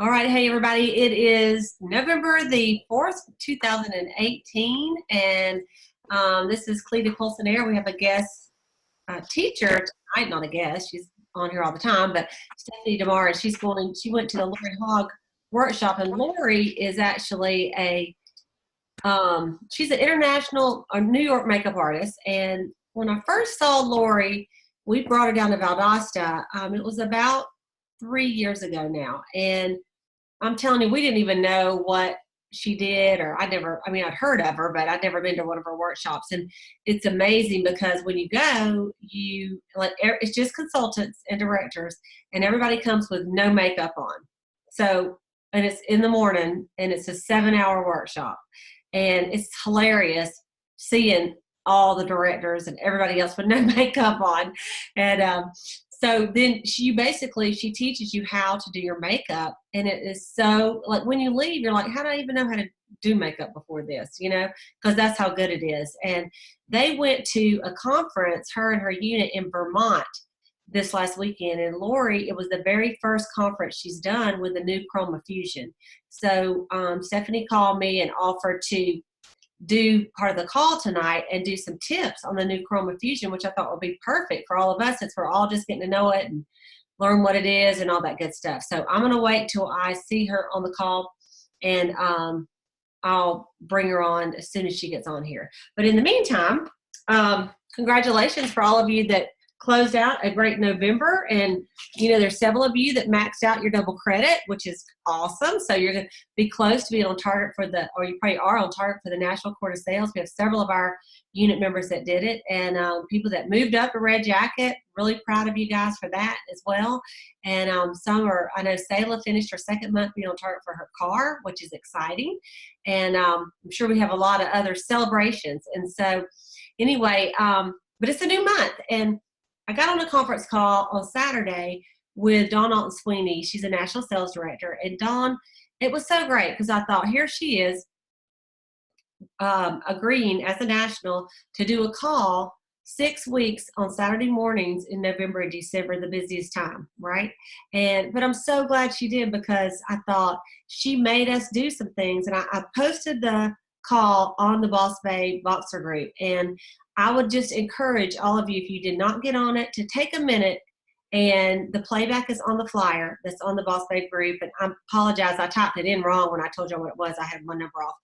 All right, hey everybody, it is November the 4th, 2018, and this is Cleta Colson-Eyre. We have a guest teacher tonight, not a guest, she's on here all the time, but Stephanie DeMar, she went to the Lori Hogg Workshop, and Lori is actually she's an international New York makeup artist, and when I first saw Lori, we brought her down to Valdosta. It was about 3 years ago now, and I'm telling you, we didn't even know what she did, or I'd heard of her, but I'd never been to one of her workshops. And it's amazing because when you go, it's just consultants and directors, and everybody comes with no makeup on. So, and it's in the morning, and it's a 7-hour workshop. And it's hilarious seeing all the directors and everybody else with no makeup on. And so then she teaches you how to do your makeup. And it is so, like, when you leave, you're like, how did I even know how to do makeup before this? Because that's how good it is. And they went to a conference, her and her unit, in Vermont this last weekend. And Lori, it was the very first conference she's done with the new Chroma Fusion. So Stephanie called me and offered to do part of the call tonight and do some tips on the new Chroma Fusion, which I thought would be perfect for all of us, since we're all just getting to know it and learn what it is and all that good stuff. So I'm going to wait till I see her on the call, and I'll bring her on as soon as she gets on here. But in the meantime, congratulations for all of you that closed out a great November. And there's several of you that maxed out your double credit, which is awesome. So you're going to be close to being on target or you probably are on target for the National Court of Sales. We have several of our unit members that did it, and people that moved up a red jacket. Really proud of you guys for that as well. And I know Sayla finished her second month being on target for her car, which is exciting. And I'm sure we have a lot of other celebrations. And so anyway, but it's a new month, and I got on a conference call on Saturday with Dawn Alton-Sweeney. She's a national sales director. And Dawn, it was so great because I thought, here she is agreeing as a national to do a call 6 weeks on Saturday mornings in November and December, the busiest time, right? But I'm so glad she did, because I thought she made us do some things. And I posted the call on the Boss Babe Boxer group. And I would just encourage all of you, if you did not get on it, to take a minute, and the playback is on the flyer that's on the Boss Babe group. And I apologize, I typed it in wrong when I told you what it was. I had one number off.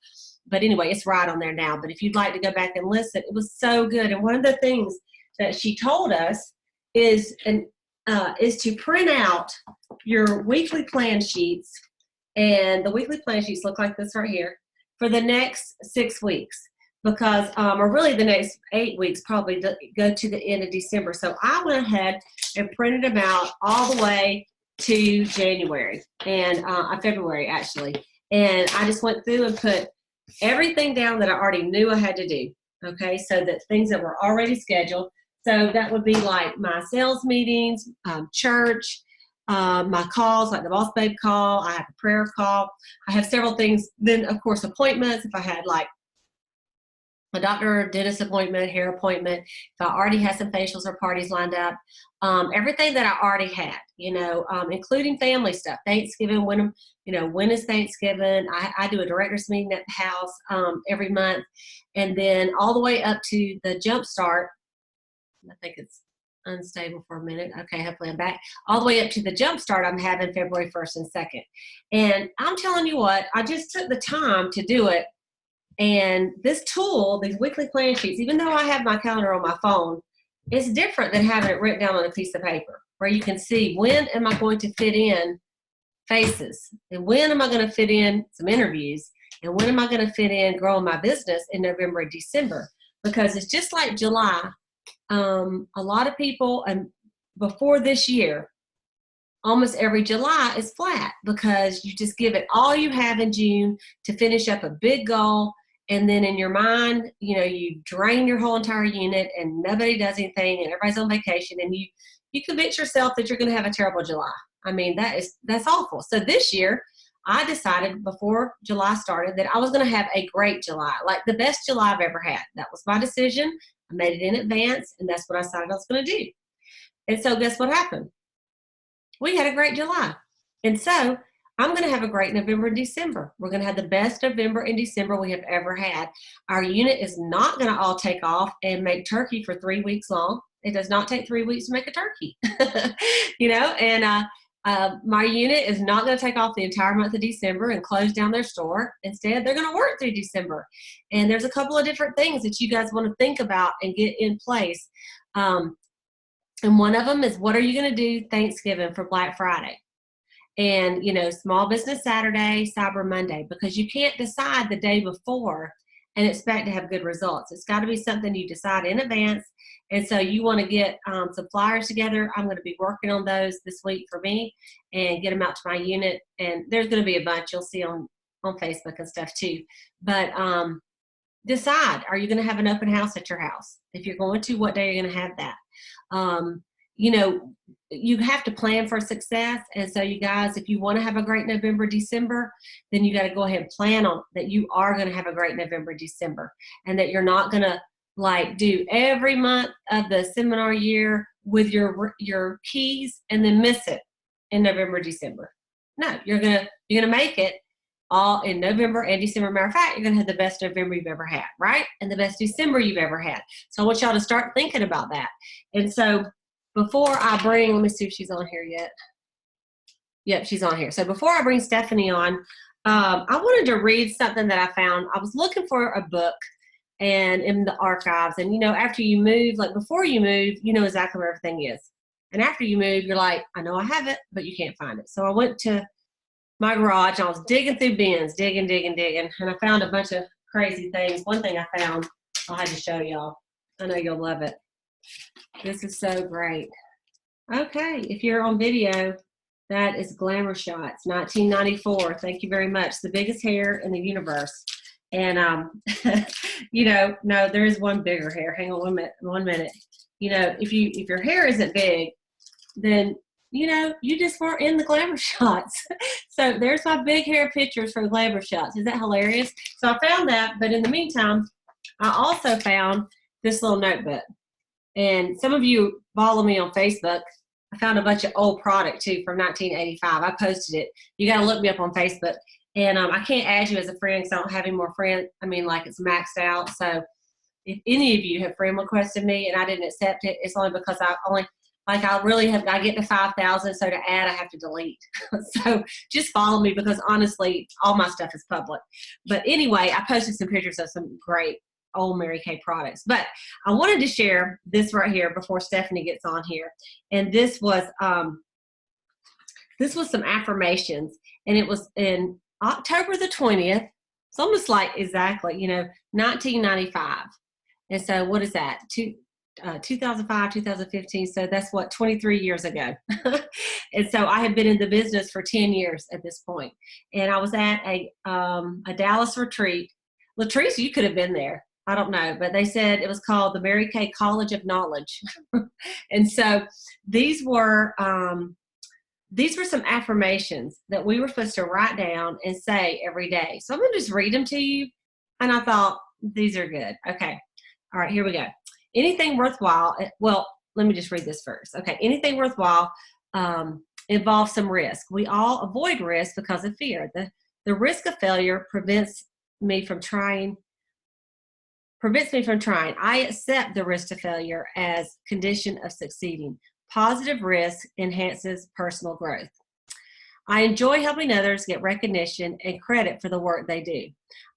But anyway, it's right on there now. But if you'd like to go back and listen, it was so good. And one of the things that she told us is to print out your weekly plan sheets. And the weekly plan sheets look like this right here for the next 6 weeks. Because, or really the next 8 weeks, probably go to the end of December. So I went ahead and printed them out all the way to January, and February actually. And I just went through and put everything down that I already knew I had to do. Okay, so that things that were already scheduled. So that would be like my sales meetings, church, my calls, like the Boss Babe call. I have a prayer call. I have several things. Then, of course, appointments. If I had like a doctor, dentist appointment, hair appointment, if I already had some facials or parties lined up, everything that I already had, including family stuff. Thanksgiving, when is Thanksgiving? I do a director's meeting at the house every month, and then all the way up to the jump start. I think it's unstable for a minute. Okay, hopefully I'm back. All the way up to the jump start I'm having February 1st and 2nd. And I'm telling you what, I just took the time to do it. And this tool, these weekly plan sheets, even though I have my calendar on my phone, it's different than having it written down on a piece of paper, where you can see, when am I going to fit in faces, and when am I going to fit in some interviews, and when am I going to fit in growing my business in November and December. Because it's just like July. A lot of people, and before this year, almost every July is flat, because you just give it all you have in June to finish up a big goal. And then in your mind, you drain your whole entire unit, and nobody does anything, and everybody's on vacation, and you convince yourself that you're going to have a terrible July. I mean, that's awful. So this year, I decided before July started that I was going to have a great July, like the best July I've ever had. That was my decision. I made it in advance, and that's what I decided I was going to do. And so guess what happened? We had a great July. And so I'm going to have a great November and December. We're going to have the best November and December we have ever had. Our unit is not going to all take off and make turkey for 3 weeks long. It does not take 3 weeks to make a turkey, and my unit is not going to take off the entire month of December and close down their store. Instead, they're going to work through December. And there's a couple of different things that you guys want to think about and get in place. And one of them is, what are you going to do Thanksgiving for Black Friday? And, Small Business Saturday, Cyber Monday, because you can't decide the day before and expect to have good results. It's got to be something you decide in advance. And so you want to get some flyers together. I'm going to be working on those this week for me and get them out to my unit. And there's going to be a bunch you'll see on Facebook and stuff too. But decide, are you going to have an open house at your house? If you're going to, what day are you going to have that? You have to plan for success. And so you guys, if you want to have a great November, December, then you got to go ahead and plan on that you are going to have a great November, December, and that you're not going to do every month of the seminar year with your keys and then miss it in November, December. No, you're going to make it all in November and December. Matter of fact, you're going to have the best November you've ever had, right? And the best December you've ever had. So I want y'all to start thinking about that. And so before I bring, let me see if she's on here yet. Yep, she's on here. So before I bring Stephanie on, I wanted to read something that I found. I was looking for a book and in the archives. And, after you move, before you move, you know exactly where everything is. And after you move, you're like, I know I have it, but you can't find it. So I went to my garage, and I was digging through bins, digging, and I found a bunch of crazy things. One thing I found, I'll have to show y'all. I know you'll love it. This is so great. Okay, if you're on video, that is Glamour Shots, 1994. Thank you very much. The biggest hair in the universe. And, no, there is one bigger hair. Hang on 1 minute. If your hair isn't big, then you just weren't in the Glamour Shots. So there's my big hair pictures for Glamour Shots. Is that hilarious? So I found that, but in the meantime, I also found this little notebook. And some of you follow me on Facebook. I found a bunch of old product too from 1985. I posted it. You got to look me up on Facebook. And I can't add you as a friend because I don't have any more friends. It's maxed out. So if any of you have friend requested me and I didn't accept it, it's only because I get to 5,000, so to add, I have to delete. So just follow me because honestly, all my stuff is public. But anyway, I posted some pictures of some great old Mary Kay products. But I wanted to share this right here before Stephanie gets on here. And this was some affirmations, and it was in October the 20th. It's almost like exactly, 1995. And so what is that? 2005, 2015. So that's 23 years ago. And so I had been in the business for 10 years at this point. And I was at a Dallas retreat. Latrice, you could have been there. I don't know, but they said it was called the Mary Kay College of Knowledge. And so these were some affirmations that we were supposed to write down and say every day. So I'm going to just read them to you. And I thought, these are good. Okay. All right, here we go. Anything worthwhile, well, let me just read this first. Okay, anything worthwhile involves some risk. We all avoid risk because of fear. The risk of failure prevents me from trying. I accept the risk of failure as condition of succeeding. Positive risk enhances personal growth. I enjoy helping others get recognition and credit for the work they do.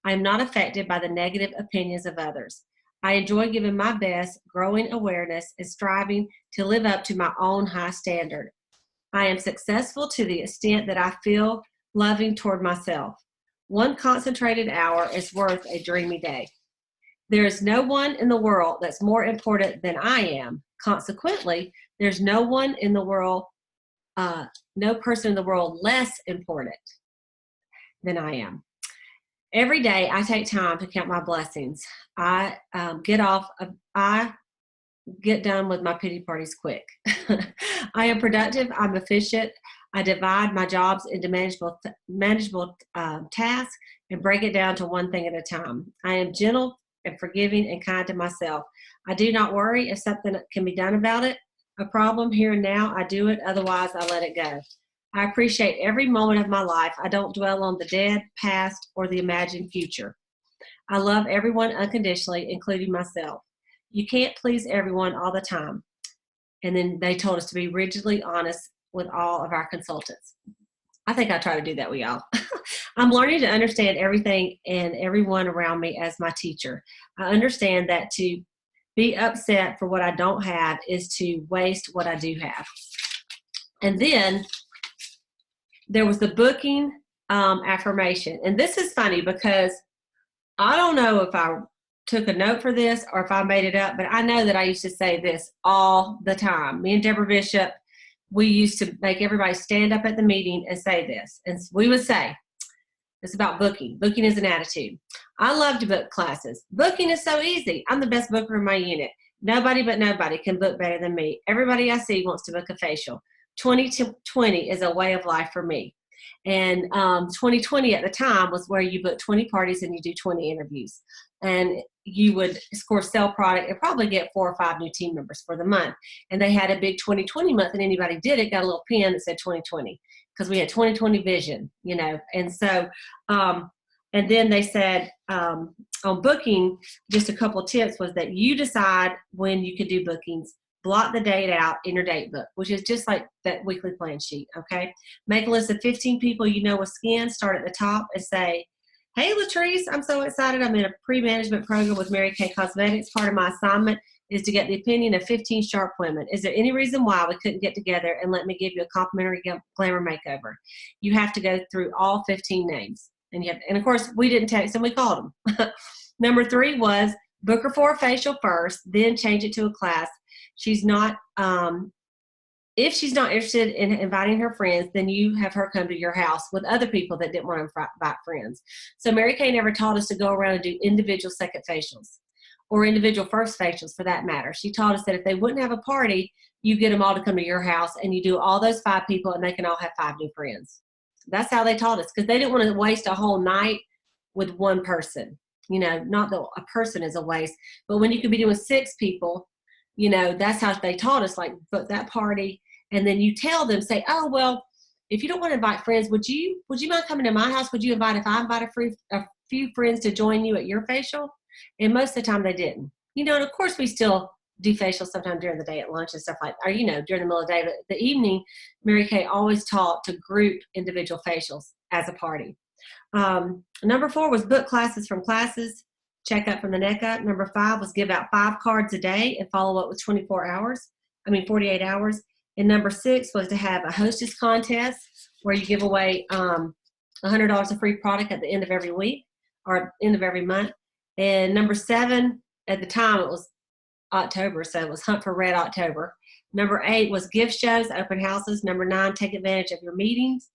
I am not affected by the negative opinions of others. I enjoy giving my best, growing awareness, and striving to live up to my own high standard. I am successful to the extent that I feel loving toward myself. One concentrated hour is worth a dreamy day. There is no one in the world that's more important than I am. Consequently, there's no one in the world, no person in the world less important than I am. Every day I take time to count my blessings. I get done with my pity parties quick. I am productive. I'm efficient. I divide my jobs into manageable tasks and break it down to one thing at a time. I am gentle and forgiving and kind to myself. I do not worry if something can be done about it. A problem here and now, I do it. Otherwise, I let it go. I appreciate every moment of my life. I don't dwell on the dead, past, or the imagined future. I love everyone unconditionally, including myself. You can't please everyone all the time. And then they told us to be rigidly honest with all of our consultants. I think I try to do that with y'all. I'm learning to understand everything and everyone around me as my teacher. I understand that to be upset for what I don't have is to waste what I do have. And then there was the booking affirmation. And this is funny because I don't know if I took a note for this or if I made it up, but I know that I used to say this all the time. Me and Deborah Bishop, we used to make everybody stand up at the meeting and say this. And we would say, it's about booking. Booking is an attitude. I love to book classes. Booking is so easy. I'm the best booker in my unit. Nobody but nobody can book better than me. Everybody I see wants to book a facial. 2020 is a way of life for me. And 2020 at the time was where you book 20 parties and you do 20 interviews. And you would, of course, sell product and probably get 4 or 5 new team members for the month. And they had a big 2020 month, and anybody did it got a little pin that said 2020 because we had 2020 vision, you know. And so, and then they said on booking, just a couple of tips was that you decide when you could do bookings. Block the date out in your date book, which is just like that weekly plan sheet, okay? Make a list of 15 people you know with skin, start at the top and say, hey, Latrice, I'm so excited. I'm in a pre-management program with Mary Kay Cosmetics. Part of my assignment is to get the opinion of 15 sharp women. Is there any reason why we couldn't get together and let me give you a complimentary glamour makeover? You have to go through all 15 names. And of course, we didn't text them, we called them. Number 3 was book her for a facial first, then change it to a class. She's not, if she's not interested in inviting her friends, then you have her come to your house with other people that didn't want to invite friends. So Mary Kay never taught us to go around and do individual second facials or individual first facials for that matter. She taught us that if they wouldn't have a party, you get them all to come to your house and you do all those 5 people and they can all have 5 new friends. That's how they taught us because they didn't want to waste a whole night with one person. You know, not that a person is a waste, but when you could be doing 6 people, you know, that's how they taught us, like, book that party. And then you tell them, say, oh, well, if you don't want to invite friends, would you mind coming to my house? Would you invite, if I invite a few friends to join you at your facial? And most of the time they didn't. You know, and of course we still do facials sometime during the day at lunch and stuff like that, or, you know, during the middle of the day. But the evening, Mary Kay always taught to group individual facials as a party. Number 4 was book classes from classes. Check up from the neck up. Number 5 was give out 5 cards a day and follow up with 48 hours. And number 6 was to have a hostess contest where you give away $100 of free product at the end of every week or end of every month. And number 7, at the time it was October, so it was Hunt for Red October. Number 8 was gift shows, open houses. Number 9, take advantage of your meetings.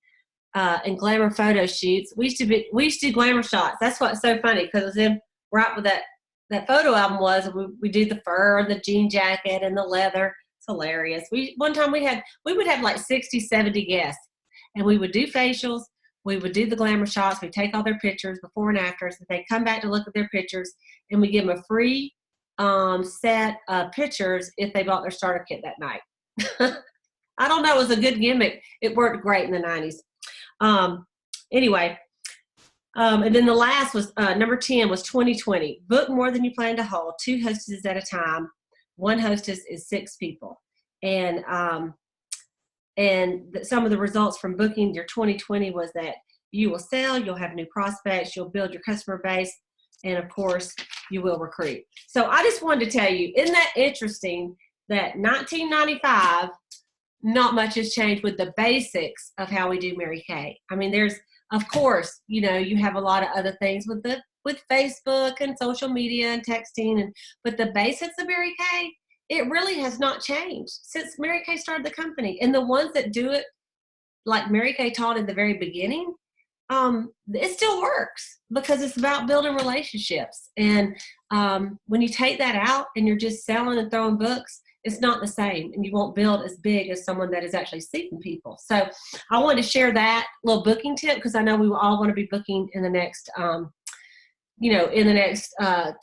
And glamour photo shoots. We used to do glamour shots. That's what's so funny because it was in right with that photo album was. We do the fur and the jean jacket and the leather. It's hilarious. One time we would have like 60, 70 guests, and we would do facials. We would do the glamour shots. We take all their pictures before and afters. And they come back to look at their pictures, and we give them a free set of pictures if they bought their starter kit that night. I don't know. It was a good gimmick. It worked great in the 90s. Anyway, and then the last was number 10 was 2020. Book more than you plan to hold. 2 hostesses at a time. 1 hostess is 6 people. And some of the results from booking your 2020 was that you will sell, you'll have new prospects, you'll build your customer base, and of course, you will recruit. So I just wanted to tell you, isn't that interesting that 1995, not much has changed with the basics of how we do Mary Kay. I mean, there's, of course, you know, you have a lot of other things with Facebook and social media and texting, but the basics of Mary Kay, it really has not changed since Mary Kay started the company. And the ones that do it like Mary Kay taught in the very beginning, it still works because it's about building relationships. And when you take that out and you're just selling and throwing books, it's not the same, and you won't build as big as someone that is actually seeking people. So I wanted to share that little booking tip because I know we all want to be booking in the next in the next the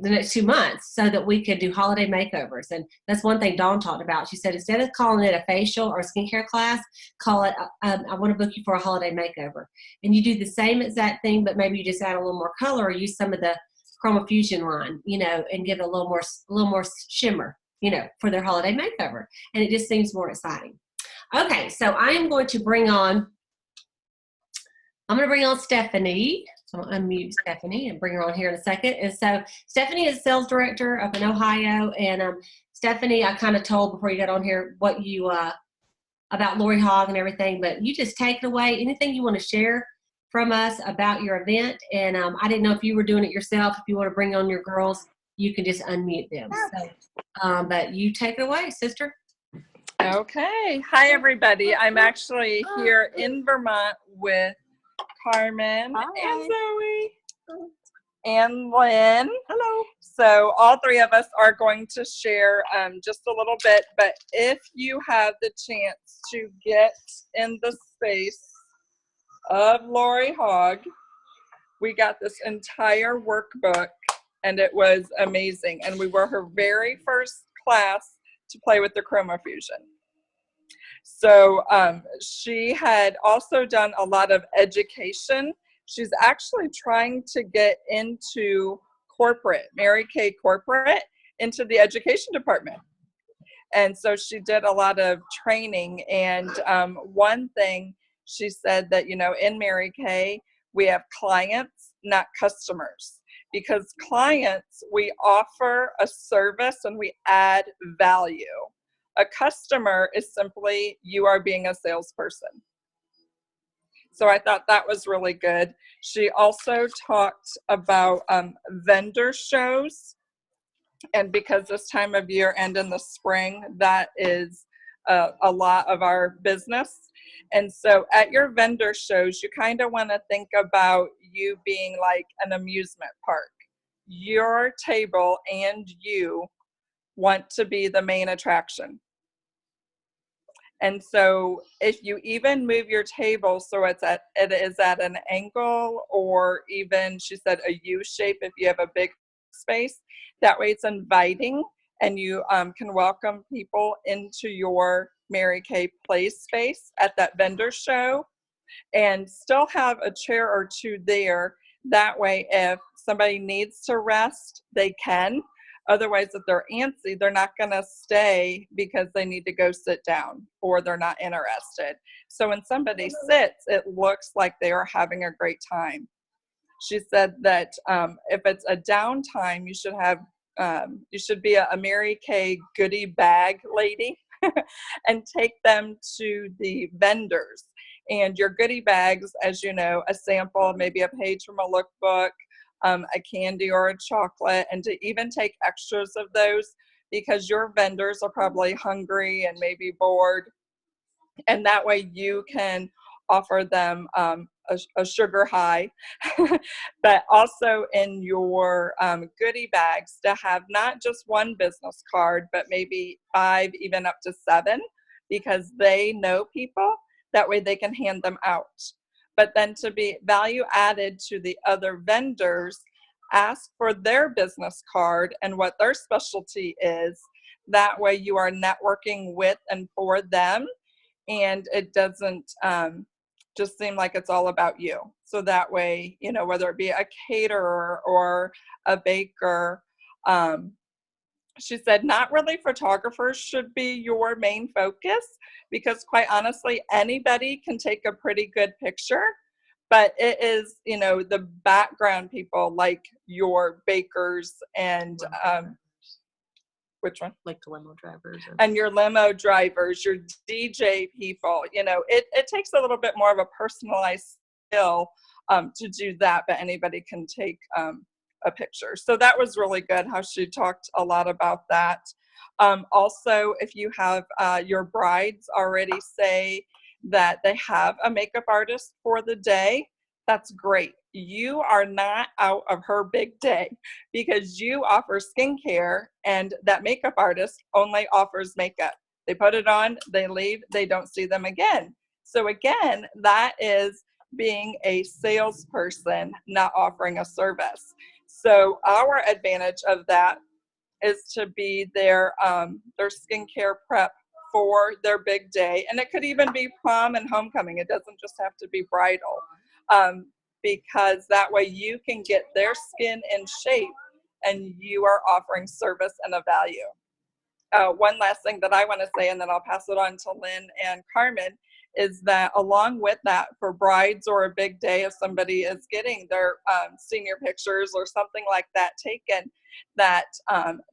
next 2 months, so that we could do holiday makeovers. And that's one thing Dawn talked about. She said, instead of calling it a facial or a skincare class, call it, I want to book you for a holiday makeover. And you do the same exact thing, but maybe you just add a little more color or use some of the Chroma Fusion line, and give it a little more shimmer, for their holiday makeover. And it just seems more exciting. Okay, so I'm going to bring on Stephanie. So I'll unmute Stephanie and bring her on here in a second. And so Stephanie is sales director up in Ohio. And Stephanie, I kind of told before you got on here what you about Lori Hogg and everything, but you just take it away. Anything you want to share from us about your event. And I didn't know if you were doing it yourself. If you want to bring on your girls, you can just unmute them. So, but you take it away, sister. Okay. Hi, everybody. I'm actually here in Vermont with Carmen and Zoe and Lynn. Hello. So all three of us are going to share just a little bit, but if you have the chance to get in the space of Lori Hogg, we got this entire workbook and it was amazing. And we were her very first class to play with the Chroma Fusion. So she had also done a lot of education. She's actually trying to get into corporate, Mary Kay corporate, into the education department. And so she did a lot of training. And one thing she said that, in Mary Kay, we have clients, not customers. Because clients, we offer a service and we add value. A customer is simply you are being a salesperson. So I thought that was really good. She also talked about vendor shows. And because this time of year and in the spring, that is a lot of our business. And so at your vendor shows, you kind of want to think about you being like an amusement park. Your table and you want to be the main attraction. And so if you even move your table so it is at an angle, or even, she said, a U shape if you have a big space, that way it's inviting and you can welcome people into your Mary Kay play space at that vendor show, and still have a chair or two there. That way if somebody needs to rest, they can. Otherwise, if they're antsy, they're not going to stay because they need to go sit down or they're not interested. So when somebody sits, it looks like they are having a great time. She said that if it's a downtime, you should be a Mary Kay goodie bag lady and take them to the vendors. And your goodie bags, as you know, a sample, maybe a page from a lookbook, a candy or a chocolate, and to even take extras of those, because your vendors are probably hungry and maybe bored. And that way you can offer them a sugar high, but also in your goodie bags to have not just one business card, but maybe 5, even up to 7, because they know people. That way they can hand them out. But then to be value added to the other vendors, ask for their business card and what their specialty is. That way you are networking with and for them, and it doesn't just seem like it's all about you. So that way, whether it be a caterer or a baker, she said not really photographers should be your main focus, because quite honestly, anybody can take a pretty good picture, but it is, the background people like your bakers and which one? Like the limo drivers. And your limo drivers, your DJ people, it takes a little bit more of a personalized skill to do that, but anybody can take a picture. So that was really good how she talked a lot about that. Also, if you have your brides already say that they have a makeup artist for the day, that's great. You are not out of her big day, because you offer skincare and that makeup artist only offers makeup. They put it on, they leave, they don't see them again. So again, that is being a salesperson, not offering a service. So our advantage of that is to be their skincare prep for their big day. And it could even be prom and homecoming. It doesn't just have to be bridal, because that way you can get their skin in shape and you are offering service and a value. One last thing that I want to say, and then I'll pass it on to Lynn and Carmen, is that along with that, for brides or a big day, if somebody is getting their senior pictures or something like that taken, that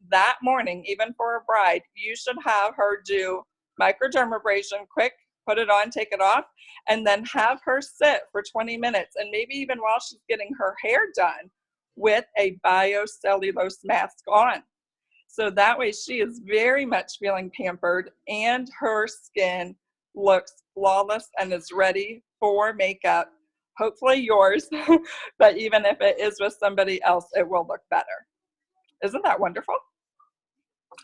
that morning, even for a bride, you should have her do microdermabrasion quick, put it on, take it off, and then have her sit for 20 minutes, and maybe even while she's getting her hair done, with a biocellulose mask on. So that way she is very much feeling pampered and her skin looks flawless and is ready for makeup. Hopefully yours, but even if it is with somebody else, it will look better. Isn't that wonderful?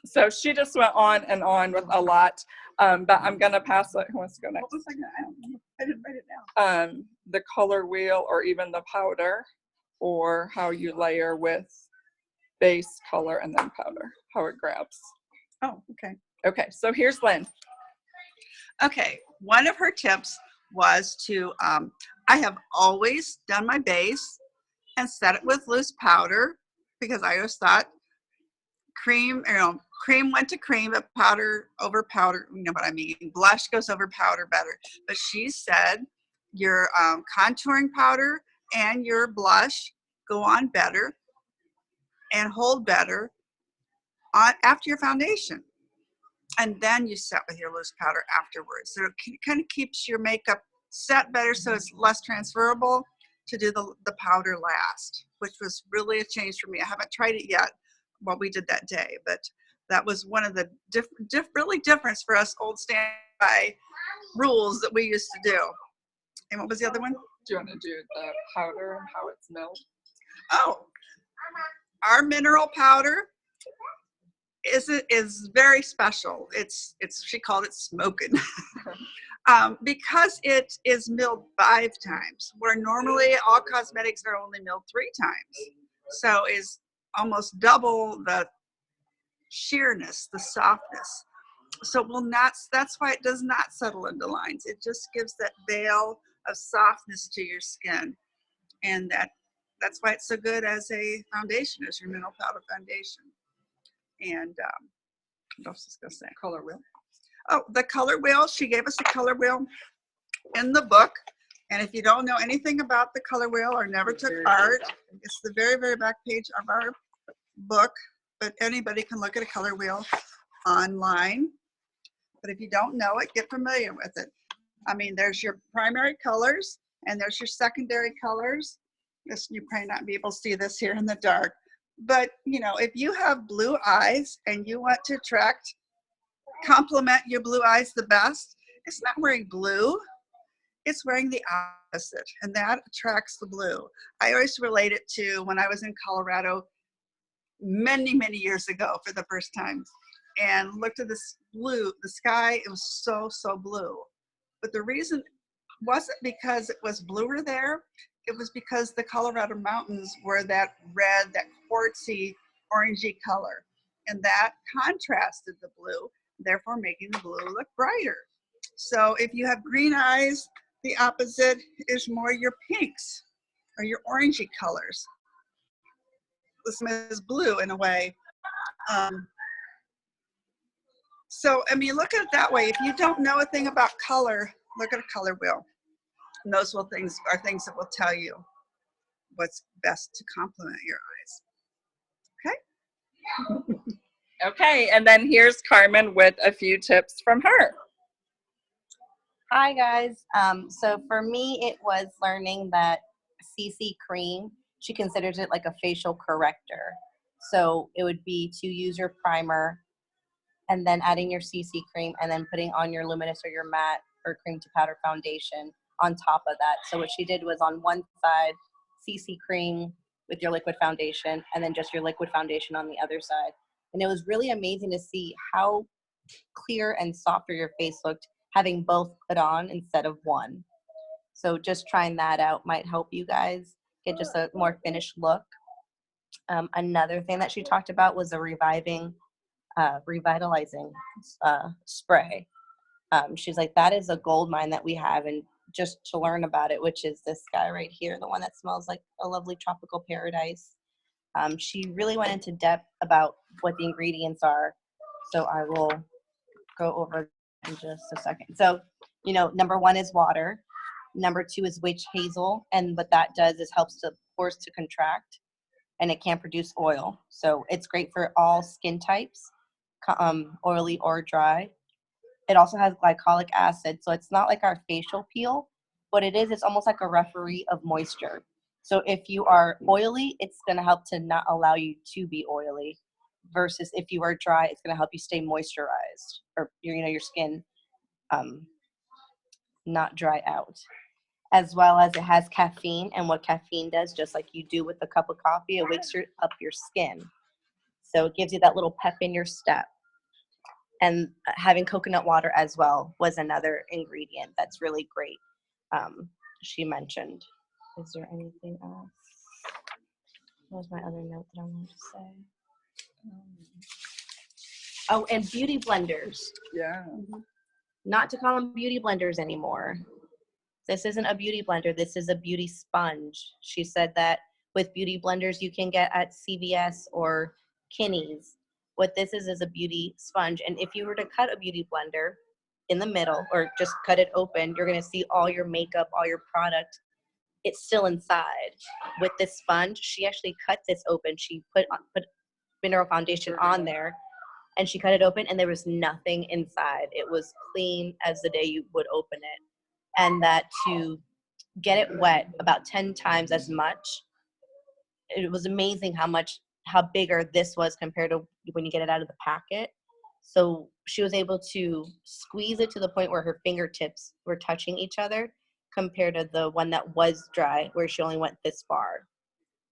So she just went on and on with a lot, but I'm going to pass it. Who wants to go next? I didn't write it down. The color wheel, or even the powder, or how you layer with base, color, and then powder, how it grabs. Oh, okay. Okay, so here's Lynn. Okay, one of her tips was to, I have always done my base and set it with loose powder, because I always thought cream went to cream, but powder over powder, you know what I mean? Blush goes over powder better. But she said your contouring powder and your blush go on better and hold better on after your foundation. And then you set with your loose powder afterwards. So it kind of keeps your makeup set better, so it's less transferable to do the powder last, which was really a change for me. I haven't tried it yet, what we did that day, but that was one of the really difference for us old standby rules that we used to do. And what was the other one? Do you want to do the powder and how it's milled? Oh, our mineral powder is very special. It's she called it smoking. Because it is milled 5 times, where normally all cosmetics are only milled 3 times. So is almost double the sheerness, the softness. So it will not, that's why it does not settle into lines. It just gives that veil of softness to your skin. And that's why it's so good as a foundation, as your mineral powder foundation. And what else is going to say? Color wheel. Oh, the color wheel. She gave us a color wheel in the book. And if you don't know anything about the color wheel or never took art, it's the very, very back page of our book. But anybody can look at a color wheel online. But if you don't know it, get familiar with it. I mean, there's your primary colors and there's your secondary colors. This, you probably not be able to see this here in the dark. But, you know, if you have blue eyes and you want to complement your blue eyes the best, it's not wearing blue, it's wearing the opposite, and that attracts the blue. I always relate it to when I was in Colorado many, many years ago for the first time, and looked at this blue, the sky, it was so, so blue. But the reason wasn't because it was bluer there, it was because the Colorado mountains were that red, that quartzy, orangey color, and that contrasted the blue, therefore making the blue look brighter. So if you have green eyes, the opposite is more your pinks or your orangey colors. This is blue in a way. So, I mean, look at it that way. If you don't know a thing about color, look at a color wheel. And those are things that will tell you what's best to complement your eyes. Okay? Okay, and then here's Carmen with a few tips from her. Hi guys. So for me, it was learning that CC cream, she considers it like a facial corrector. So it would be to use your primer and then adding your CC cream and then putting on your luminous or your matte or cream to powder foundation on top of that. So what she did was on one side, CC cream with your liquid foundation and then just your liquid foundation on the other side. And it was really amazing to see how clear and softer your face looked having both put on instead of one. So just trying that out might help you guys get just a more finished look. Another thing that she talked about was a revitalizing spray. She's like, that is a gold mine that we have, and just to learn about it, which is this guy right here, the one that smells like a lovely tropical paradise. She really went into depth about what the ingredients are, so I will go over in just a second. So, number 1 is water. Number 2 is witch hazel, and what that does is helps the pores to contract, and it can produce oil. So it's great for all skin types, oily or dry. It also has glycolic acid, so it's not like our facial peel, but it's almost like a referee of moisture. So if you are oily, it's going to help to not allow you to be oily, versus if you are dry, it's going to help you stay moisturized, or your skin not dry out. As well as it has caffeine, and what caffeine does, just like you do with a cup of coffee, it wakes up your skin. So it gives you that little pep in your step. And having coconut water as well was another ingredient that's really great. She mentioned. Is there anything else? What was my other note that I wanted to say? Oh, and beauty blenders. Yeah. Not to call them beauty blenders anymore. This isn't a beauty blender. This is a beauty sponge. She said that with beauty blenders you can get at CVS or Kinney's. What this is a beauty sponge. And if you were to cut a beauty blender in the middle, or just cut it open, you're going to see all your makeup, all your product. It's still inside. With this sponge, she actually cut this open. She put mineral foundation on there, and she cut it open, and there was nothing inside. It was clean as the day you would open it. And that to get it wet about 10 times as much, it was amazing how bigger this was compared to when you get it out of the packet. So she was able to squeeze it to the point where her fingertips were touching each other, compared to the one that was dry, where she only went this far.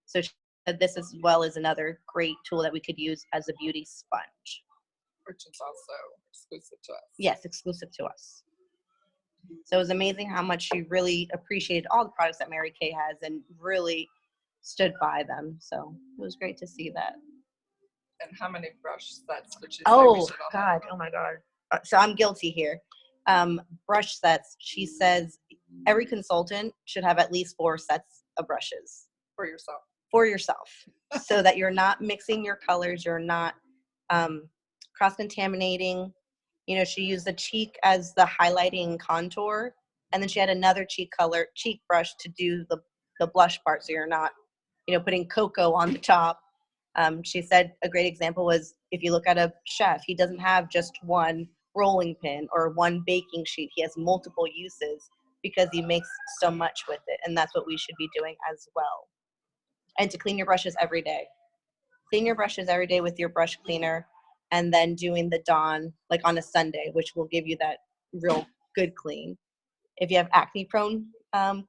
So she said this as well is another great tool that we could use as a beauty sponge. Which is also exclusive to us. Yes, exclusive to us. So it was amazing how much she really appreciated all the products that Mary Kay has and really stood by them. So it was great to see that. And how many brush sets did you say we Oh, should all God. have? Oh, my God. So I'm guilty here. Brush sets. She says every consultant should have at least 4 sets of brushes. For yourself. For yourself. So that you're not mixing your colors. You're not cross-contaminating. She used the cheek as the highlighting contour. And then she had another cheek brush to do the blush part. So you're not, putting cocoa on the top. She said a great example was, if you look at a chef, he doesn't have just one rolling pin or one baking sheet. He has multiple uses because he makes so much with it. And that's what we should be doing as well. And to clean your brushes every day. Clean your brushes every day with your brush cleaner, and then doing the Dawn like on a Sunday, which will give you that real good clean. If you have acne prone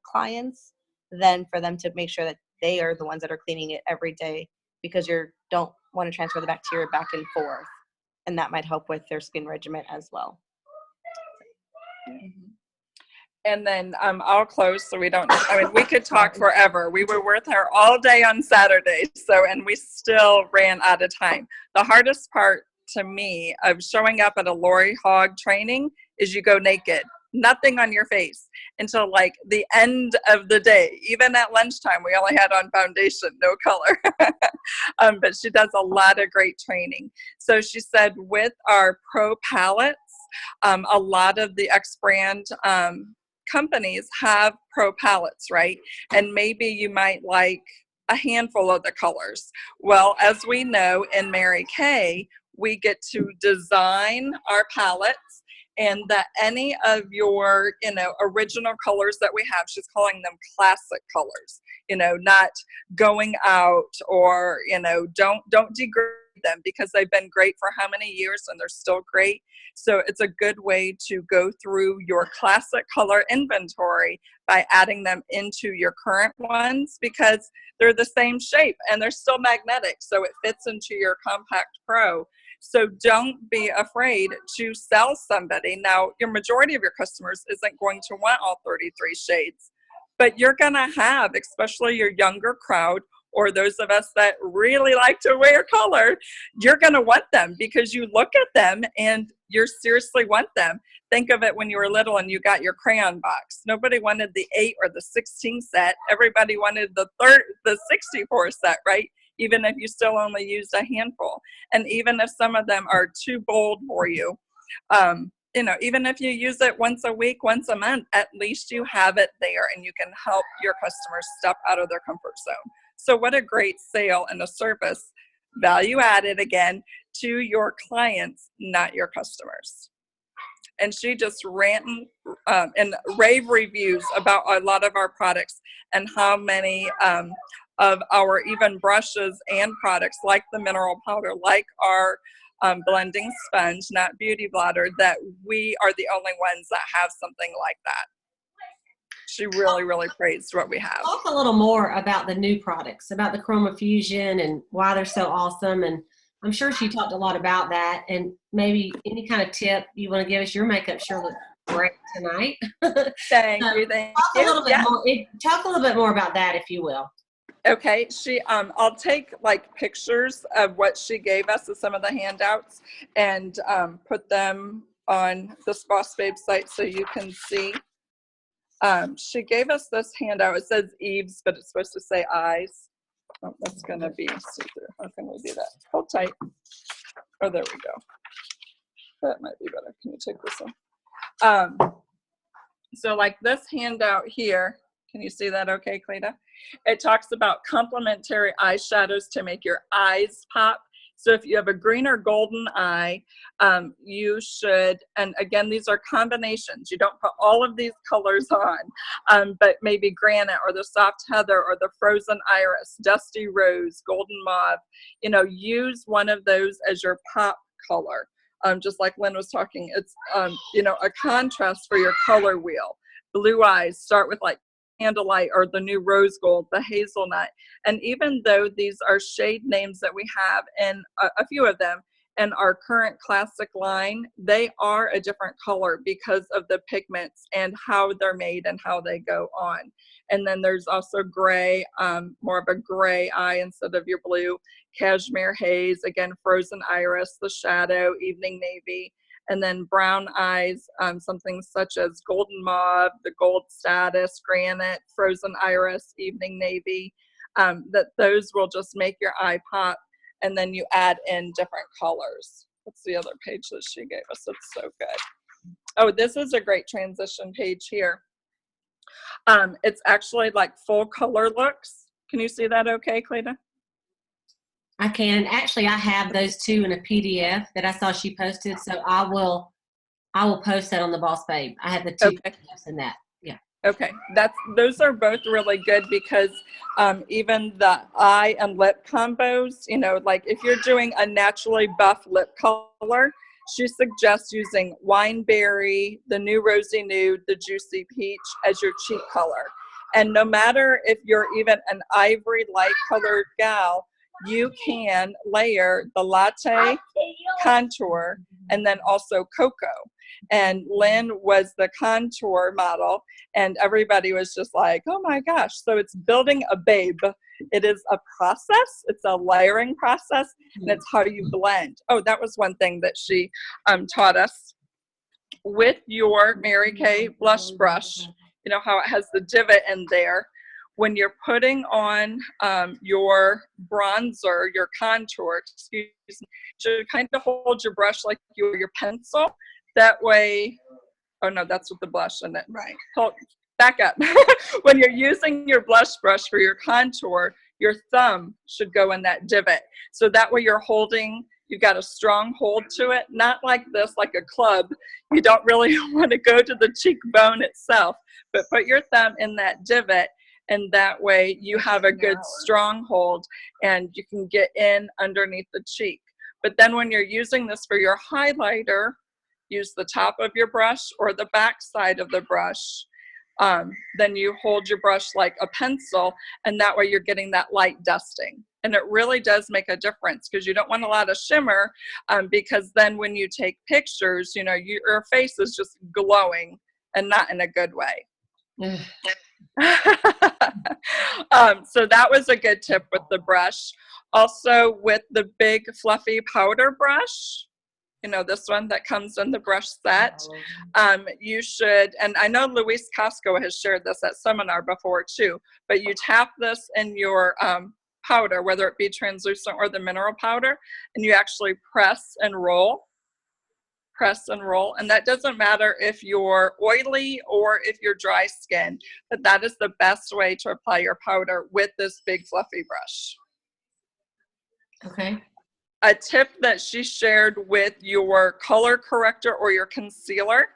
clients, then for them to make sure that they are the ones that are cleaning it every day, because you don't want to transfer the bacteria back and forth, and that might help with their skin regimen as well. Mm-hmm. And then I'll close so we don't, we could talk forever. We were with her all day on Saturday, and we still ran out of time. The hardest part to me of showing up at a Lori Hogg training is you go naked. Nothing on your face until like the end of the day. Even at lunchtime, we only had on foundation, no color. But she does a lot of great training. So she said with our pro palettes, a lot of the X brand companies have pro palettes, right? And maybe you might like a handful of the colors. Well, as we know in Mary Kay, we get to design our palettes, and that any of your, original colors that we have, she's calling them classic colors, not going out, or, don't degrade them, because they've been great for how many years and they're still great. So it's a good way to go through your classic color inventory by adding them into your current ones, because they're the same shape and they're still magnetic. So it fits into your Compact Pro. So don't be afraid to sell somebody. Now, your majority of your customers isn't going to want all 33 shades, but you're going to have, especially your younger crowd, or those of us that really like to wear color, you're going to want them because you look at them and you seriously want them. Think of it when you were little and you got your crayon box. Nobody wanted the 8 or the 16 set. Everybody wanted the 64 set, right? Even if you still only used a handful. And even if some of them are too bold for you, you know, even if you use it once a week, once a month, at least you have it there and you can help your customers step out of their comfort zone. So what a great sale and a service, value added again, to your clients, not your customers. And she just ranting and rave reviews about a lot of our products and how many of our even brushes and products like the mineral powder, like our blending sponge, not beauty blotter, that we are the only ones that have something like that. She really, really praised what we have. Talk a little more about the new products, about the Chroma Fusion and why they're so awesome. And I'm sure she talked a lot about that. And maybe any kind of tip you want to give us. Your makeup sure looks great tonight. Thank you. Talk a little bit more about that, if you will. Okay, I'll take like pictures of what she gave us of some of the handouts and put them on the Boss Babe site so you can see. She gave us this handout. It says Eves, but it's supposed to say eyes. Oh, that's going to be see-through. How can we do that? Hold tight. Oh, there we go. That might be better. Can you take this one? So like this handout here, can you see that okay, Cleta? It talks about complementary eyeshadows to make your eyes pop. So if you have a green or golden eye, you should, and again, these are combinations. You don't put all of these colors on, but maybe granite or the soft heather or the frozen iris, dusty rose, golden mauve, you know, use one of those as your pop color. Just like Lynn was talking, it's, you know, a contrast for your color wheel. Blue eyes, start with like candlelight or the new rose gold, the hazelnut. And even though these are shade names that we have in a few of them in our current classic line, they are a different color because of the pigments and how they're made and how they go on. And then there's also gray, more of a gray eye instead of your blue, cashmere haze, again, frozen iris, the shadow, evening navy. And then brown eyes, something such as golden mauve, the gold status, granite, frozen iris, evening navy, that those will just make your eye pop. And then you add in different colors. What's the other page that she gave us? It's so good. Oh, this is a great transition page here. It's actually like full color looks. Can you see that okay, Cleta? I can. Actually, I have those two in a PDF that I saw she posted, so I will post that on the Boss Babe. I have the two PDFs in that. Yeah. Okay, those are both really good because even the eye and lip combos, you know, like if you're doing a naturally buff lip color, she suggests using wineberry, the new rosy nude, the juicy peach as your cheek color. And no matter if you're even an ivory light colored gal, you can layer the latte contour and then also cocoa. And Lynn was the contour model and everybody was just like, oh my gosh. So it's building a babe. It is a process. It's a layering process and it's how you blend. Oh, that was one thing that she taught us. With your Mary Kay blush brush, you know how it has the divot in there. When you're putting on your bronzer, your contour, excuse me, you kind of hold your brush like your pencil. That way, oh no, that's with the blush in it. Right. Hold, back up. When you're using your blush brush for your contour, your thumb should go in that divot. So that way you're holding, you've got a strong hold to it, not like this, like a club. You don't really want to go to the cheekbone itself, but put your thumb in that divot. And that way you have a good strong hold and you can get in underneath the cheek. But then when you're using this for your highlighter, use the top of your brush or the back side of the brush. Then you hold your brush like a pencil and that way you're getting that light dusting. And it really does make a difference because you don't want a lot of shimmer because then when you take pictures, you know, your face is just glowing and not in a good way. So that was a good tip with the brush. Also with the big fluffy powder brush, you know, this one that comes in the brush set, you should, and I know Luis Casco has shared this at seminar before too, but you tap this in your powder, whether it be translucent or the mineral powder, and you actually press and roll. And that doesn't matter if you're oily or if you're dry skin, but that is the best way to apply your powder with this big fluffy brush. Okay. A tip that she shared with your color corrector or your concealer,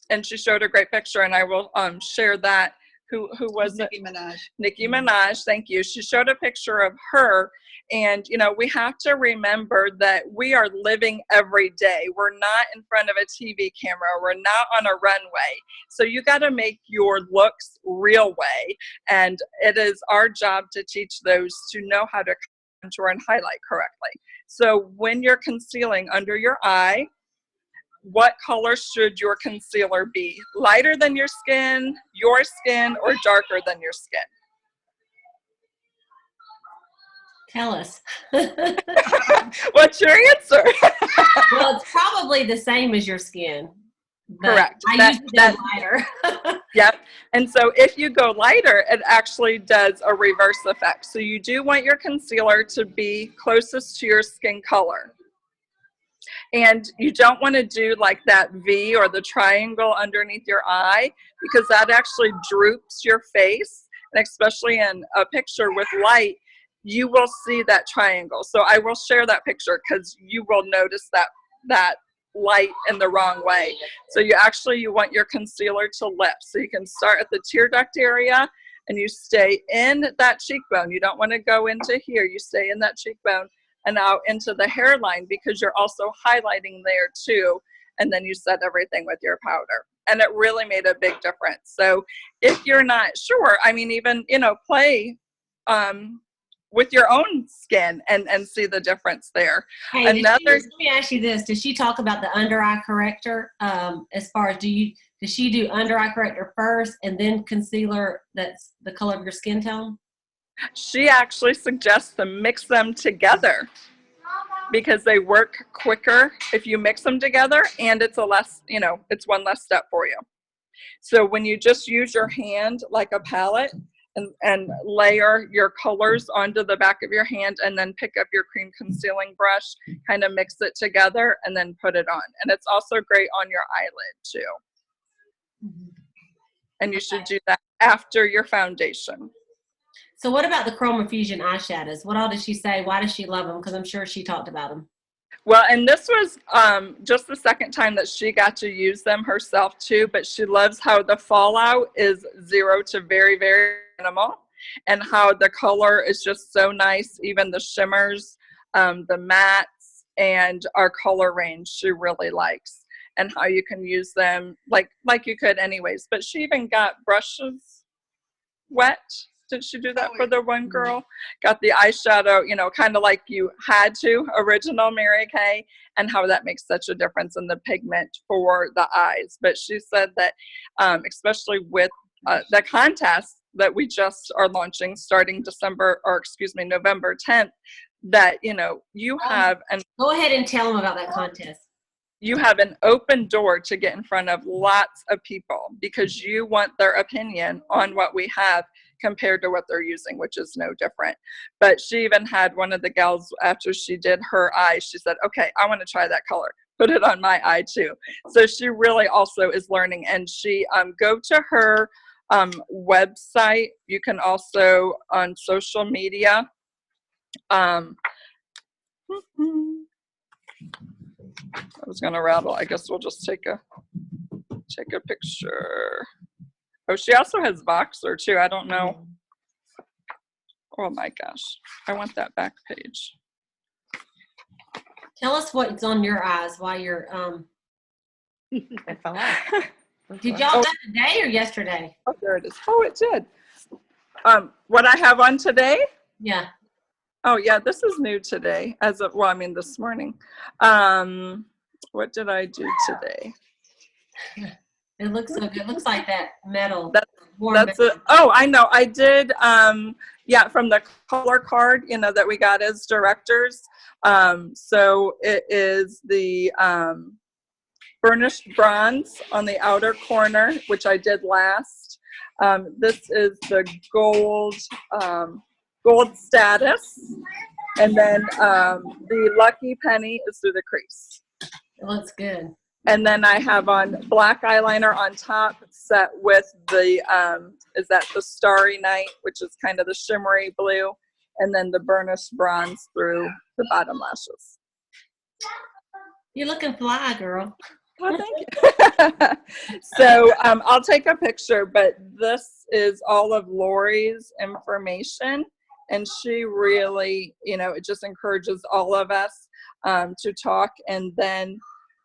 and she showed a great picture, and I will share that. Who was it? Nicki Minaj. Nicki Minaj, thank you. She showed a picture of her, and you know, we have to remember that we are living every day. We're not in front of a TV camera. We're not on a runway. So you got to make your looks real way, and it is our job to teach those to know how to contour and highlight correctly. So when you're concealing under your eye, what color should your concealer be? Lighter than your skin, or darker than your skin? Tell us. What's your answer? Well, it's probably the same as your skin. but Correct. I usually go lighter. Yep. And so if you go lighter, it actually does a reverse effect. So you do want your concealer to be closest to your skin color. And you don't want to do like that V or the triangle underneath your eye, because that actually droops your face. And especially in a picture with light, you will see that triangle. So I will share that picture because you will notice that light in the wrong way. So you want your concealer to lift. So you can start at the tear duct area and you stay in that cheekbone. You don't want to go into here. You stay in that cheekbone and out into the hairline, because you're also highlighting there too. And then you set everything with your powder. And it really made a big difference. So if you're not sure, I mean, even, play with your own skin and see the difference there. Hey, let me ask you this. Does she talk about the under eye corrector? As far as does she do under eye corrector first and then concealer that's the color of your skin tone? She actually suggests to mix them together because they work quicker if you mix them together, and it's it's one less step for you. So when you just use your hand like a palette and layer your colors onto the back of your hand and then pick up your cream concealing brush, kind of mix it together and then put it on. And it's also great on your eyelid too. Mm-hmm. And you should do that after your foundation. So what about the Chroma Fusion eyeshadows? What all did she say? Why does she love them? Because I'm sure she talked about them. Well, and this was just the second time that she got to use them herself too, but she loves how the fallout is 0 to very, very minimal, and how the color is just so nice, even the shimmers, the mattes, and our color range she really likes, and how you can use them like you could anyways. But she even got brushes wet. Did she do that for the one girl? Got the eyeshadow, kind of like you had to, original Mary Kay, and how that makes such a difference in the pigment for the eyes. But she said that, especially with the contest that we just are launching starting November 10th, that, you have an... Go ahead and tell them about that contest. You have an open door to get in front of lots of people because you want their opinion on what we have compared to what they're using, which is no different. But she even had one of the gals, after she did her eye, she said, okay, I want to try that color. Put it on my eye too. So she really also is learning. And she go to her website. You can also on social media. I was gonna rattle. I guess we'll just take a picture. Oh, she also has Voxer too. I don't know. Oh my gosh, I want that back page. Tell us what's on your eyes while you're It fell out. Did y'all do today or yesterday? Oh, there it is. Oh, it did. What I have on today? Yeah. Oh yeah, this is new today. This morning. What did I do today? It looks so good. It looks like that metal. That's it. Oh, I know. I did. From the color card, that we got as directors. So it is the burnished bronze on the outer corner, which I did last. This is the gold status, and then the lucky penny is through the crease. It looks good. And then I have on black eyeliner on top, set with the is that the Starry Night, which is kind of the shimmery blue, and then the burnished bronze through the bottom lashes. You're looking fly, girl. Oh, thank you. So I'll take a picture, but this is all of Lori's information, and she really, it just encourages all of us to talk. And then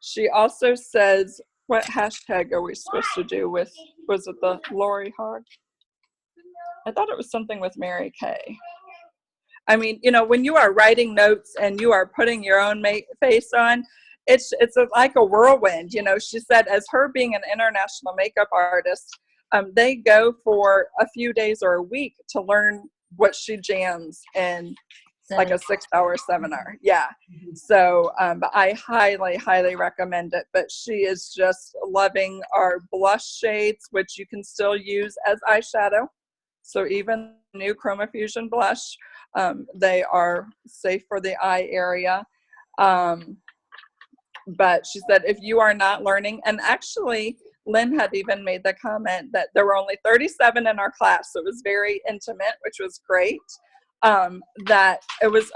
she also says, what hashtag are we supposed to do with, was it the Lori Hogg? I thought it was something with Mary Kay. I mean, when you are writing notes and you are putting your own face on, it's like a whirlwind. She said, as her being an international makeup artist, they go for a few days or a week to learn what she jams in like a 6-hour seminar. Yeah. So, but I highly, highly recommend it. But she is just loving our blush shades, which you can still use as eyeshadow. So even new Chroma Fusion blush, they are safe for the eye area. But she said, if you are not learning, and actually Lynn had even made the comment that there were only 37 in our class, so it was very intimate, which was great. That it was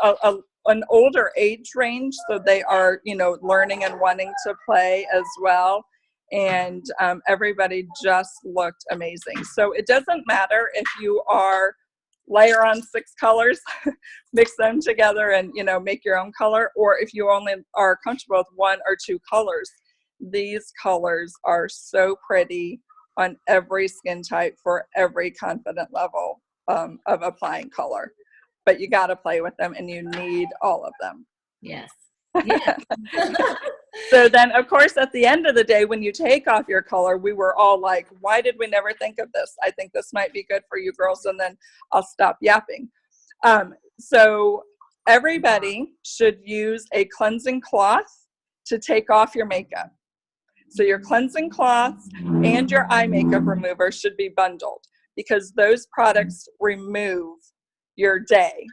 an older age range, so they are, learning and wanting to play as well. And everybody just looked amazing. So it doesn't matter if you are layer on 6 colors, mix them together and, make your own color, or if you only are comfortable with 1 or 2 colors. These colors are so pretty on every skin type for every confident level of applying color. But you got to play with them, and you need all of them. Yes. Yes. So then, of course, at the end of the day, when you take off your color, we were all like, why did we never think of this? I think this might be good for you girls, and then I'll stop yapping. So everybody should use a cleansing cloth to take off your makeup. So your cleansing cloth and your eye makeup remover should be bundled, because those products remove your day.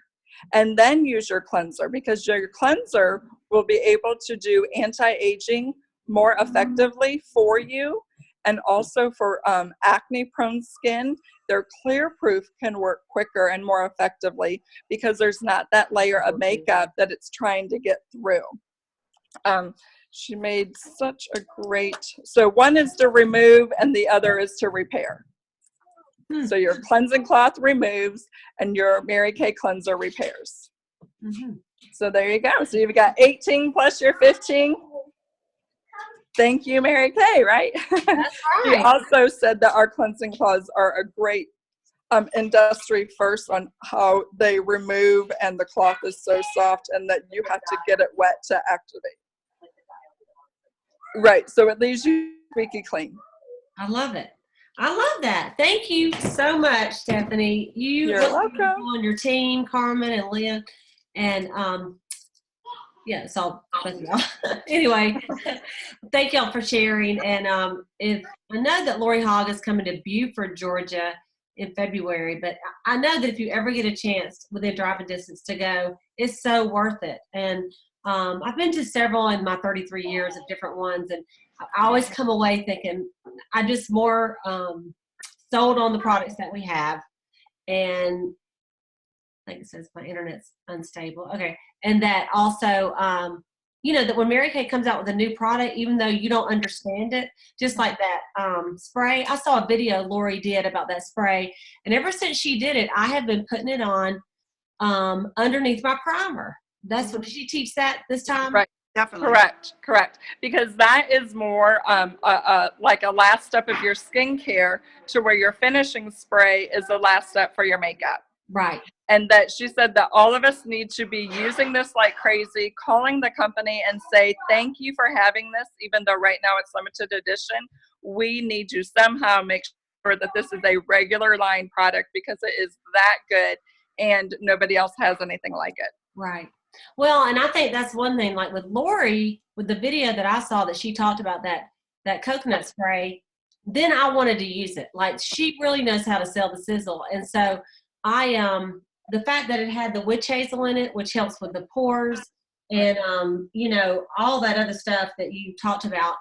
And then use your cleanser, because your cleanser will be able to do anti-aging more effectively for you. And also for acne prone skin, their clear proof can work quicker and more effectively, because there's not that layer of makeup that it's trying to get through. She made such a great, so one is to remove and the other is to repair. So your cleansing cloth removes and your Mary Kay cleanser repairs. So there you go. So you've got 18 plus your 15. Thank you, Mary Kay, right? That's right. She also said that our cleansing cloths are a great industry first on how they remove, and the cloth is so soft, and that you have to get it wet to activate. Right. So it leaves you squeaky clean. I love it. I love that. Thank you so much, Stephanie. You're welcome. On your team, Carmen and Lynn, and yeah, so anyway, thank y'all for sharing. And if I know that Lori Hogg is coming to Beaufort, Georgia in February, but I know that if you ever get a chance within driving distance to go, it's so worth it. And I've been to several in my 33 years of different ones, and I always come away thinking I just more sold on the products that we have. And I think it says my internet's unstable. Okay. And that also, that when Mary Kay comes out with a new product, even though you don't understand it, just like that spray, I saw a video Lori did about that spray. And ever since she did it, I have been putting it on underneath my primer. That's what, did she teach that this time? Right. Definitely. Correct. Because that is more like a last step of your skincare, to where your finishing spray is the last step for your makeup. Right. And that she said that all of us need to be using this like crazy, calling the company and say, thank you for having this, even though right now it's limited edition. We need to somehow make sure that this is a regular line product because it is that good and nobody else has anything like it. Right. Well, and I think that's one thing, like with Lori, with the video that I saw that she talked about that coconut spray, then I wanted to use it. Like, she really knows how to sell the sizzle. And so the fact that it had the witch hazel in it, which helps with the pores and, all that other stuff that you talked about,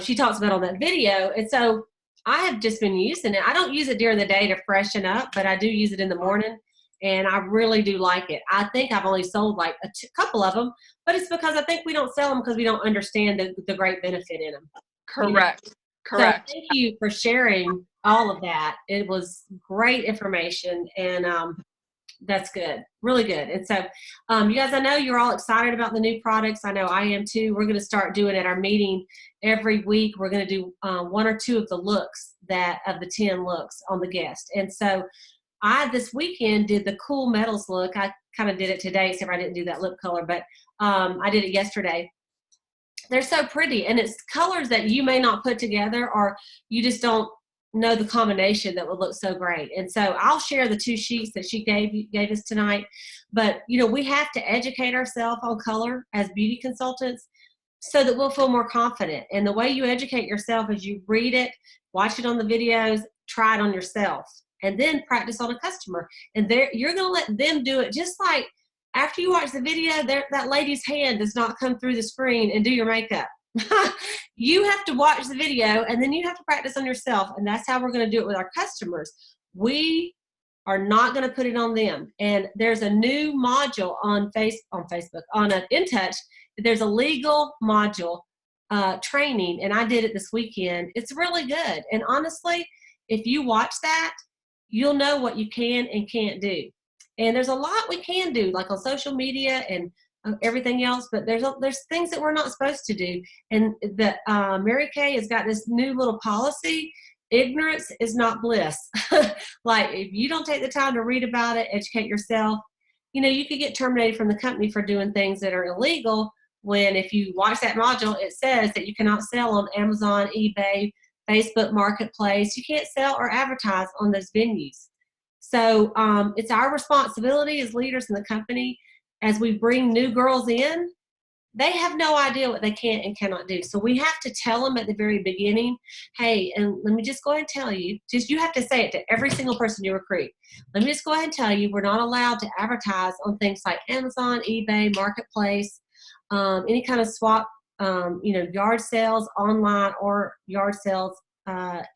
she talks about on that video. And so I have just been using it. I don't use it during the day to freshen up, but I do use it in the morning. And I really do like it. I think I've only sold like a couple of them, but it's because I think we don't sell them because we don't understand the great benefit in them. Correct. Correct. So thank you for sharing all of that. It was great information, and that's good, really good. And so, you guys, I know you're all excited about the new products. I know I am too. We're going to start doing at our meeting every week. We're going to do 1 or 2 of the looks of the 10 looks on the guest. And so I, this weekend, did the cool metals look. I kind of did it today, except I didn't do that lip color, but I did it yesterday. They're so pretty, and it's colors that you may not put together, or you just don't know the combination that would look so great. And so I'll share the 2 sheets that she gave us tonight. But, we have to educate ourselves on color as beauty consultants so that we'll feel more confident. And the way you educate yourself is you read it, watch it on the videos, try it on yourself, and then practice on a customer. And you're going to let them do it, just like after you watch the video, that lady's hand does not come through the screen and do your makeup. You have to watch the video, and then you have to practice on yourself. And that's how we're going to do it with our customers. We are not going to put it on them. And there's a new module on Facebook, on InTouch. There's a legal module training, and I did it this weekend. It's really good. And honestly, if you watch that, you'll know what you can and can't do. And there's a lot we can do, like on social media and everything else, but there's things that we're not supposed to do. And Mary Kay has got this new little policy: ignorance is not bliss. Like, if you don't take the time to read about it, educate yourself, you could get terminated from the company for doing things that are illegal, when if you watch that module, it says that you cannot sell on Amazon, eBay, Facebook Marketplace. You can't sell or advertise on those venues. So it's our responsibility as leaders in the company, as we bring new girls in, they have no idea what they can and cannot do. So we have to tell them at the very beginning, hey, and let me just go ahead and tell you, you have to say it to every single person you recruit. Let me just go ahead and tell you, we're not allowed to advertise on things like Amazon, eBay, Marketplace, any kind of swap, yard sales online or yard sales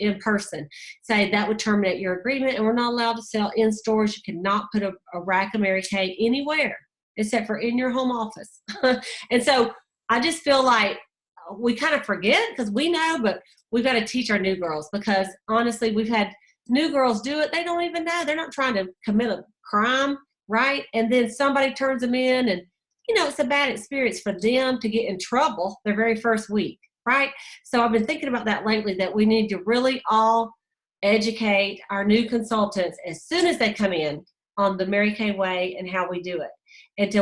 in person. Say that would terminate your agreement, and we're not allowed to sell in stores. You cannot put a rack of Mary Kay anywhere except for in your home office. And so I just feel like we kind of forget, because we know, but we've got to teach our new girls, because honestly, we've had new girls do it. They don't even know. They're not trying to commit a crime, right? And then somebody turns them in, and it's a bad experience for them to get in trouble their very first week. Right? So I've been thinking about that lately, that we need to really all educate our new consultants as soon as they come in on the Mary Kay way and how we do it. And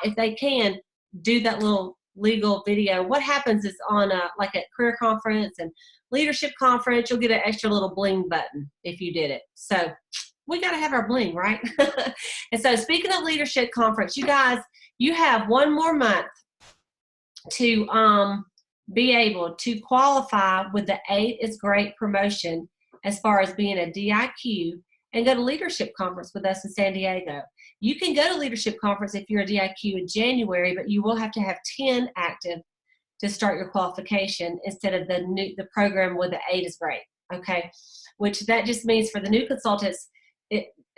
if they can, do that little legal video. What happens is on like at career conference and leadership conference, you'll get an extra little bling button if you did it. So we got to have our bling, right? And so speaking of leadership conference, you guys, you have 1 more month to be able to qualify with the 8 is Great promotion as far as being a DIQ, and go to leadership conference with us in San Diego. You can go to leadership conference if you're a DIQ in January, but you will have to have 10 active to start your qualification instead of the program with the 8 is Great. Okay, which that just means for the new consultants,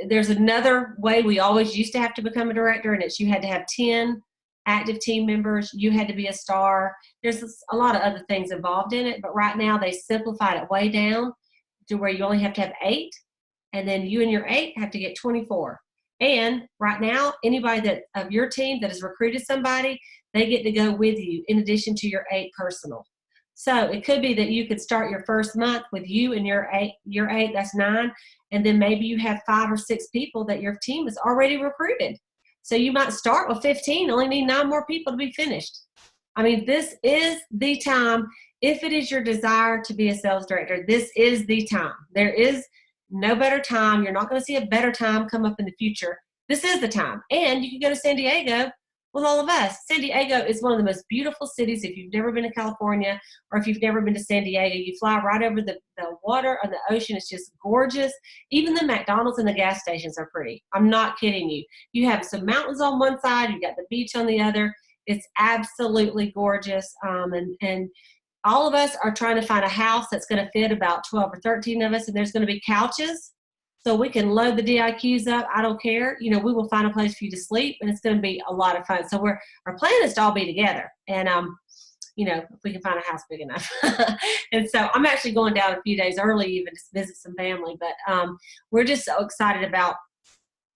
there's another way we always used to have to become a director, and it's you had to have 10 active team members. You had to be a star. There's a lot of other things involved in it, but right now they simplified it way down to where you only have to have 8, and then you and your 8 have to get 24. And right now, anybody that of your team that has recruited somebody, they get to go with you in addition to your 8 personal. So it could be that you could start your first month with you and your eight, that's 9. And then maybe you have 5 or 6 people that your team has already recruited. So you might start with 15, only need 9 more people to be finished. I mean, this is the time. If it is your desire to be a sales director, this is the time. There is no better time. You're not going to see a better time come up in the future. This is the time. And you can go to San Diego with all of us. San Diego is one of the most beautiful cities. If you've never been to California or if you've never been to San Diego, you fly right over the water or the ocean. It's just gorgeous. Even the McDonald's and the gas stations are pretty. I'm not kidding you. You have some mountains on one side. You've got the beach on the other. It's absolutely gorgeous. And all of us are trying to find a house that's going to fit about 12 or 13 of us, and there's going to be couches. So we can load the DIQs up. I don't care. You know, we will find a place for you to sleep, and it's going to be a lot of fun. So our plan is to all be together, and you know, if we can find a house big enough. And so I'm actually going down a few days early, even to visit some family. But we're just so excited about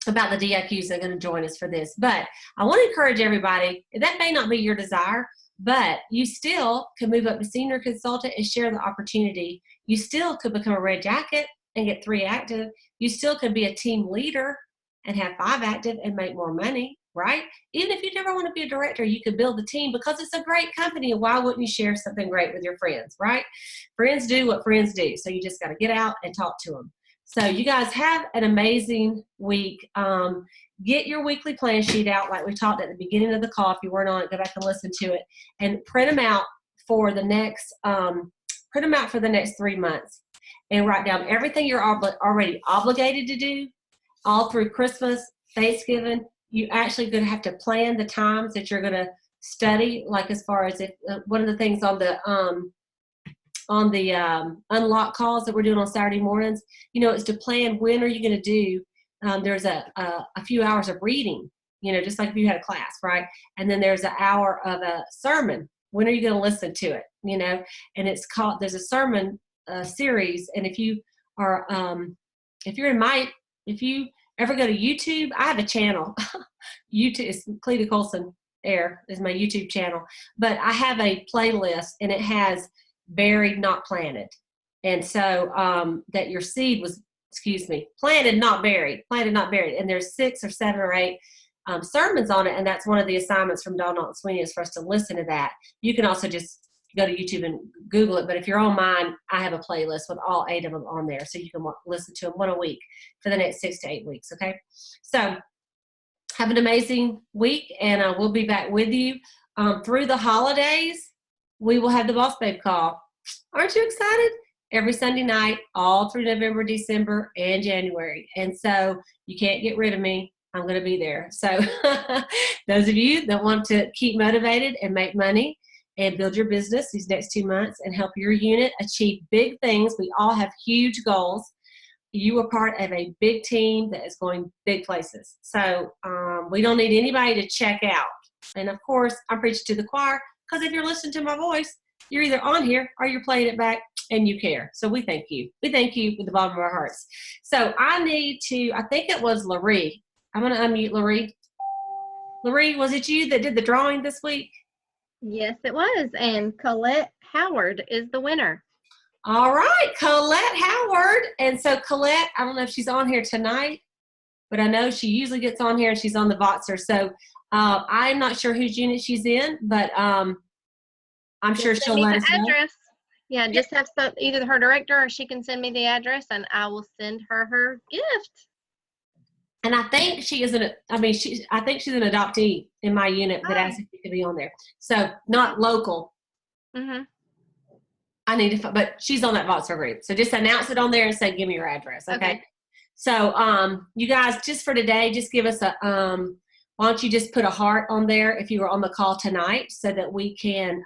the DIQs that are going to join us for this. But I want to encourage everybody. That may not be your desire, but you still could move up to senior consultant and share the opportunity. You still could become a red jacket and get 3 active. You still could be a team leader and have 5 active and make more money, right? Even if you never want to be a director, you could build a team because it's a great company. And why wouldn't you share something great with your friends, right? Friends do what friends do. So you just got to get out and talk to them. So you guys have an amazing week. Get your weekly plan sheet out like we talked at the beginning of the call. If you weren't on it, go back and listen to it. And print them out for the next 3 months. And write down everything you're already obligated to do all through Christmas, Thanksgiving. You actually going to have to plan the times that you're going to study, like as far as if one of the things on the unlock calls that we're doing on Saturday mornings, you know, is to plan when are you going to do, there's a few hours of reading, you know, just like if you had a class, right? And then there's an hour of a sermon. When are you going to listen to it, you know? And it's called, there's a sermon series. And if you are, if you ever go to YouTube, I have a channel. YouTube is Cleta Colson-Eyre is my YouTube channel, but I have a playlist and it has buried, not planted. And so that your seed was, planted, not buried, And there's 6 or 7 or 8 sermons on it. And that's one of the assignments from Dawn Naughton Sweeney is for us to listen to that. You can also just go to YouTube and Google it. But if you're on mine, I have a playlist with all 8 of them on there. So you can listen to them 1 a week for the next 6 to 8 weeks. Okay. So have an amazing week, and we'll be back with you through the holidays. We will have the Boss Babe call. Aren't you excited? Every Sunday night, all through November, December, and January. And so you can't get rid of me. I'm going to be there. So those of you that want to keep motivated and make money and build your business these next 2 months and help your unit achieve big things. We all have huge goals. You are part of a big team that is going big places. So we don't need anybody to check out. And of course, I'm preaching to the choir because if you're listening to my voice, you're either on here or you're playing it back and you care. So we thank you. We thank you with the bottom of our hearts. So I think it was Lori. I'm going to unmute Lori. Lori, was it you that did the drawing this week? Yes, it was. And Colette Howard is the winner. All right, Colette Howard. And so Colette, I don't know if she's on here tonight, but I know she usually gets on here and she's on the Voxer. So I'm not sure whose unit she's in, but I'm sure she'll let us know. Yeah, just have either her director or she can send me the address and I will send her gift. And I think she is I think she's an adoptee in my unit that asked if she could be on there. So not local. Mm-hmm. I need to, but she's on that Voxer group. So just announce it on there and say, give me your address. Okay. So you guys, just for today, just give us why don't you just put a heart on there if you were on the call tonight so that we can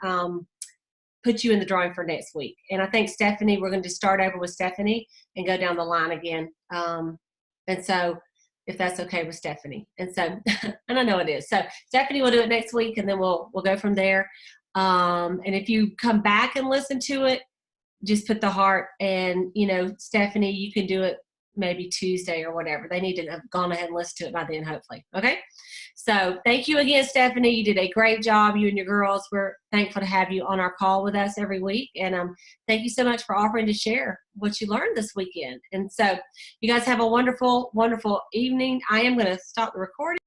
put you in the drawing for next week. And I think Stephanie, we're going to start over with Stephanie and go down the line again. And so if that's okay with Stephanie. And so, and I know it is. So Stephanie will do it next week and then we'll go from there. And if you come back and listen to it, just put the heart and, Stephanie, you can do it maybe Tuesday or whatever. They need to have gone ahead and listened to it by then, hopefully. Okay. So thank you again, Stephanie. You did a great job. You and your girls. We're thankful to have you on our call with us every week. And thank you so much for offering to share what you learned this weekend. And so you guys have a wonderful, wonderful evening. I am going to stop the recording.